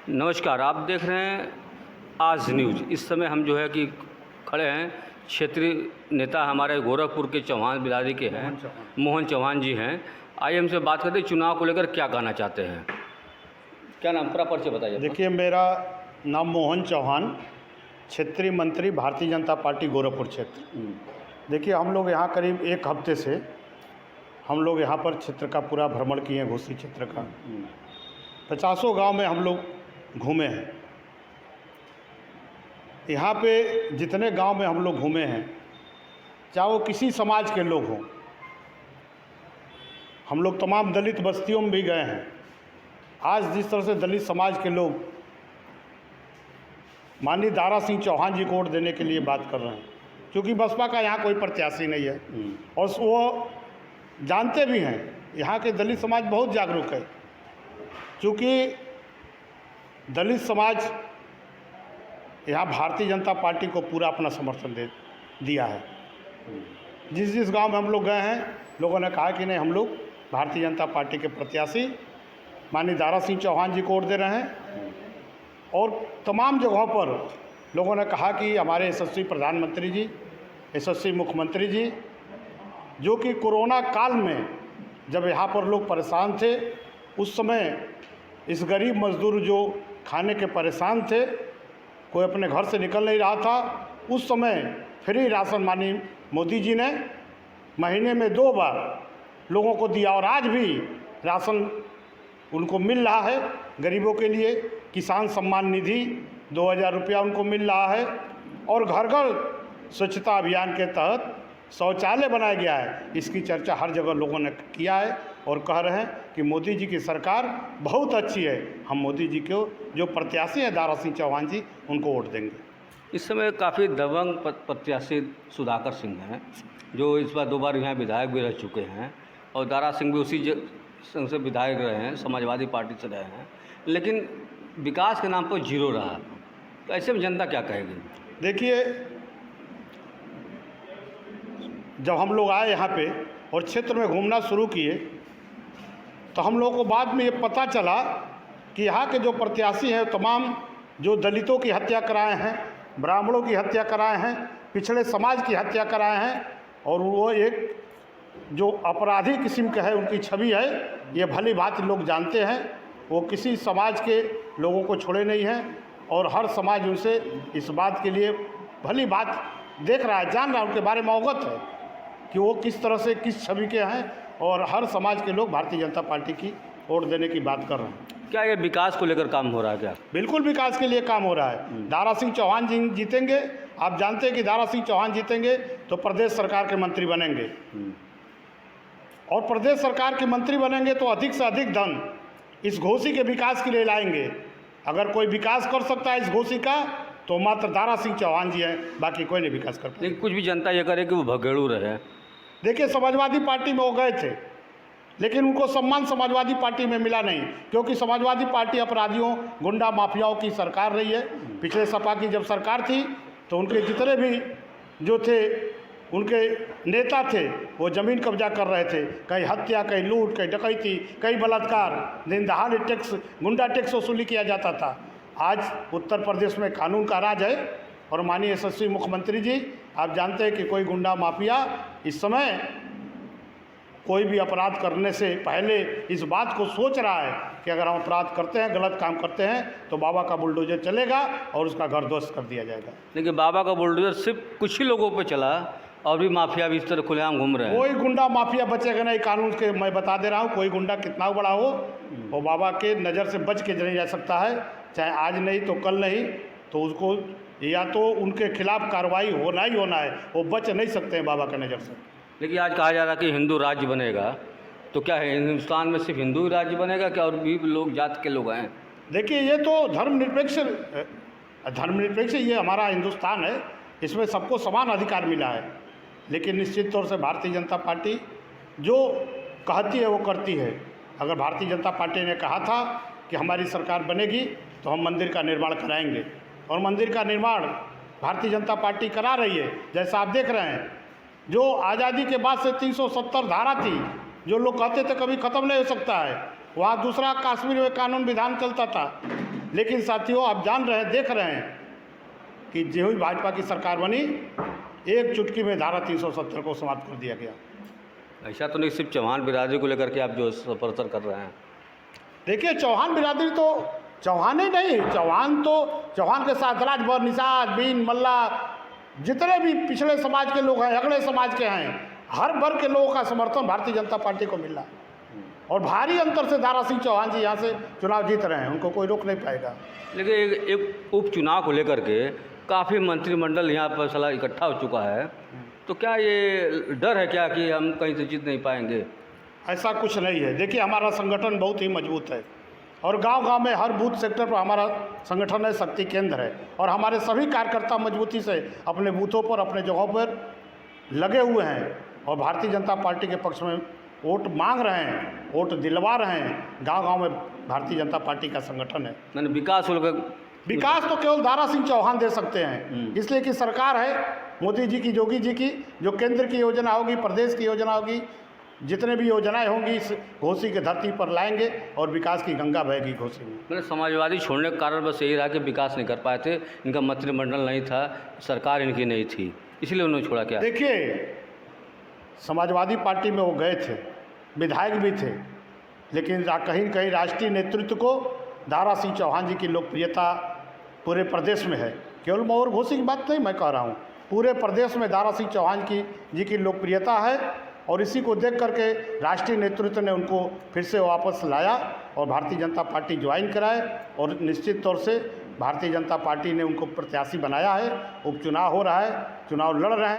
नमस्कार, आप देख रहे हैं आज न्यूज़। इस समय हम जो है कि खड़े हैं, क्षेत्रीय नेता हमारे गोरखपुर के चौहान बिरादरी के हैं, मोहन चौहान जी हैं। आइए हमसे बात करते हैं, चुनाव को लेकर क्या कहना चाहते हैं। क्या नाम, पूरा परिचय बताइए। देखिए, मेरा नाम मोहन चौहान, क्षेत्रीय मंत्री भारतीय जनता पार्टी गोरखपुर क्षेत्र। देखिए, हम लोग यहाँ करीब एक हफ्ते से हम लोग यहाँ पर क्षेत्र का पूरा भ्रमण किए हैं, घोसी क्षेत्र का 50 गांव में हम लोग घूमे हैं। यहाँ पे जितने गांव में हम लोग घूमे हैं, चाहे वो किसी समाज के लोग हों, हम लोग तमाम दलित बस्तियों में भी गए हैं। आज जिस तरह से दलित समाज के लोग माननीय दारा सिंह चौहान जी को वोट देने के लिए बात कर रहे हैं, क्योंकि बसपा का यहाँ कोई प्रत्याशी नहीं है और वो जानते भी हैं, यहाँ के दलित समाज बहुत जागरूक है। क्योंकि दलित समाज यहाँ भारतीय जनता पार्टी को पूरा अपना समर्थन दिया है। जिस गांव में हम लोग गए हैं, लोगों ने कहा कि नहीं, हम लोग भारतीय जनता पार्टी के प्रत्याशी माननीय दारा सिंह चौहान जी को वोट दे रहे हैं। और तमाम जगहों पर लोगों ने कहा कि हमारे यशस्वी प्रधानमंत्री जी, यशस्वी मुख्यमंत्री जी, जो कि कोरोना काल में जब यहाँ पर लोग परेशान थे, उस समय इस गरीब मजदूर जो खाने के परेशान थे, कोई अपने घर से निकल नहीं रहा था, उस समय फ्री राशन माननीय मोदी जी ने महीने में 2 बार लोगों को दिया और आज भी राशन उनको मिल रहा है। गरीबों के लिए किसान सम्मान निधि 2000 रुपया उनको मिल रहा है और घर घर स्वच्छता अभियान के तहत शौचालय बनाया गया है। इसकी चर्चा हर जगह लोगों ने किया है और कह रहे हैं कि मोदी जी की सरकार बहुत अच्छी है। हम मोदी जी को जो प्रत्याशी हैं दारा सिंह चौहान जी, उनको वोट देंगे। इस समय काफ़ी दबंग प्रत्याशी सुधाकर सिंह हैं, जो इस बार 2 बार यहाँ विधायक भी रह चुके हैं और दारा सिंह भी उसी संघ से विधायक रहे हैं, समाजवादी पार्टी से रहे हैं, लेकिन विकास के नाम पर जीरो रहा। तो ऐसे में जनता क्या कहेगी? देखिए, जब हम लोग आए यहाँ पे और क्षेत्र में घूमना शुरू किए, तो हम लोगों को बाद में ये पता चला कि यहाँ के जो प्रत्याशी हैं, तमाम जो दलितों की हत्या कराए हैं, ब्राह्मणों की हत्या कराए हैं, पिछड़े समाज की हत्या कराए हैं, और वो एक जो अपराधी किस्म का है, उनकी छवि है, ये भली भांति लोग जानते हैं। वो किसी समाज के लोगों को छोड़े नहीं हैं और हर समाज उनसे इस बात के लिए भली बात देख रहा है, जान रहा है, उनके बारे में अवगत है कि वो किस तरह से किस छवि के हैं, और हर समाज के लोग भारतीय जनता पार्टी की वोट देने की बात कर रहे हैं। क्या ये विकास को लेकर काम हो रहा है? क्या बिल्कुल विकास के लिए काम हो रहा है। दारा सिंह चौहान जी जीतेंगे। आप जानते हैं कि दारा सिंह चौहान जीतेंगे तो प्रदेश सरकार के मंत्री बनेंगे, और प्रदेश सरकार के मंत्री बनेंगे तो अधिक से अधिक धन इस घोसी के विकास के लिए लाएंगे। अगर कोई विकास कर सकता है इस घोसी का, तो मात्र दारा सिंह चौहान जी हैं, बाकी कोई नहीं विकास कर पाएगा। लेकिन कुछ भी जनता ये करे कि वो भगेड़ू रहे। देखिए, समाजवादी पार्टी में वो गए थे, लेकिन उनको सम्मान समाजवादी पार्टी में मिला नहीं, क्योंकि समाजवादी पार्टी अपराधियों, गुंडा माफियाओं की सरकार रही है। पिछले सपा की जब सरकार थी तो उनके जितने भी जो थे, उनके नेता थे, वो ज़मीन कब्जा कर रहे थे। कहीं हत्या, कहीं लूट, कहीं डकैती, कहीं बलात्कार, दिन दहाड़े टैक्स, गुंडा टैक्स वसूली किया जाता था। आज उत्तर प्रदेश में कानून का राज है और माननीय यशस्वी मुख्यमंत्री जी, आप जानते हैं कि कोई गुंडा माफिया इस समय कोई भी अपराध करने से पहले इस बात को सोच रहा है कि अगर हम अपराध करते हैं, गलत काम करते हैं, तो बाबा का बुलडोजर चलेगा और उसका घर ध्वस्त कर दिया जाएगा। लेकिन बाबा का बुलडोजर सिर्फ कुछ ही लोगों पे चला और भी माफिया भी इस तरह खुलेआम घूम रहे हैं। कोई गुंडा माफिया बचेगा नहीं कानून के। मैं बता दे रहा हूँ, कोई गुंडा कितना बड़ा हो, वो बाबा के नज़र से बच के नहीं जा सकता है। चाहे आज नहीं तो कल नहीं, तो उसको या तो उनके खिलाफ कार्रवाई होना ही होना है। वो बच नहीं सकते हैं बाबा की नज़र से। लेकिन आज कहा जा रहा है कि हिंदू राज्य बनेगा, तो क्या है, हिंदुस्तान में सिर्फ हिंदू ही राज्य बनेगा क्या, और भी लोग जात के लोग हैं? देखिए, ये तो धर्मनिरपेक्ष ये हमारा हिंदुस्तान है, इसमें सबको समान अधिकार मिला है। लेकिन निश्चित तौर से भारतीय जनता पार्टी जो कहती है वो करती है। अगर भारतीय जनता पार्टी ने कहा था कि हमारी सरकार बनेगी तो हम मंदिर का निर्माण कराएंगे, और मंदिर का निर्माण भारतीय जनता पार्टी करा रही है। जैसा आप देख रहे हैं, जो आज़ादी के बाद से 370 धारा थी, जो लोग कहते थे कभी ख़त्म नहीं हो सकता है, वहाँ दूसरा कश्मीर में कानून विधान चलता था, लेकिन साथियों आप जान रहे हैं, देख रहे हैं कि जो ही भाजपा की सरकार बनी, एक चुटकी में धारा 370 को समाप्त कर दिया गया। ऐसा तो नहीं सिर्फ चौहान बिरादरी को लेकर के आप जो प्रचार कर रहे हैं? देखिए, चौहान बिरादरी तो चौहान ही नहीं, चौहान के साथ राजभर, निषाद, बीन, मल्ला, जितने भी पिछड़े समाज के लोग हैं, अगड़े समाज के हैं, हर वर्ग के लोगों का समर्थन भारतीय जनता पार्टी को मिल रहा है। और भारी अंतर से दारा सिंह चौहान जी यहाँ से चुनाव जीत रहे हैं, उनको कोई रोक नहीं पाएगा। लेकिन एक उपचुनाव को लेकर के काफ़ी मंत्रिमंडल यहाँ पर साला इकट्ठा हो चुका है, तो क्या ये डर है क्या कि हम कहीं से जीत नहीं पाएंगे? ऐसा कुछ नहीं है। देखिए, हमारा संगठन बहुत ही मजबूत है और गांव-गांव में हर बूथ सेक्टर पर हमारा संगठन है, शक्ति केंद्र है, और हमारे सभी कार्यकर्ता मजबूती से अपने बूथों पर, अपने जगहों पर लगे हुए हैं और भारतीय जनता पार्टी के पक्ष में वोट मांग रहे हैं, वोट दिलवा रहे हैं। गांव-गांव में भारतीय जनता पार्टी का संगठन है। मैंने विकास तो केवल दारा सिंह चौहान दे सकते हैं, इसलिए कि सरकार है मोदी जी की, योगी जी की, जो केंद्र की योजना होगी, प्रदेश की योजना होगी, जितने भी योजनाएं होंगी इस घोसी के धरती पर लाएंगे और विकास की गंगा बहेगी घोसी में। मैंने समाजवादी छोड़ने का कारण बस यही रहा कि विकास नहीं कर पाए थे, इनका मंत्रिमंडल नहीं था, सरकार इनकी नहीं थी, इसलिए उन्होंने छोड़ा। क्या देखिए, समाजवादी पार्टी में वो गए थे, विधायक भी थे, लेकिन कहीं कहीं राष्ट्रीय नेतृत्व को दारा सिंह चौहान जी की लोकप्रियता पूरे प्रदेश में है। केवल मौर घोसी की बात नहीं मैं कह रहा हूँ, पूरे प्रदेश में दारा सिंह चौहान जी की लोकप्रियता है और इसी को देख करके राष्ट्रीय नेतृत्व ने उनको फिर से वापस लाया और भारतीय जनता पार्टी ज्वाइन कराए और निश्चित तौर से भारतीय जनता पार्टी ने उनको प्रत्याशी बनाया है। उपचुनाव हो रहा है, चुनाव लड़ रहे हैं।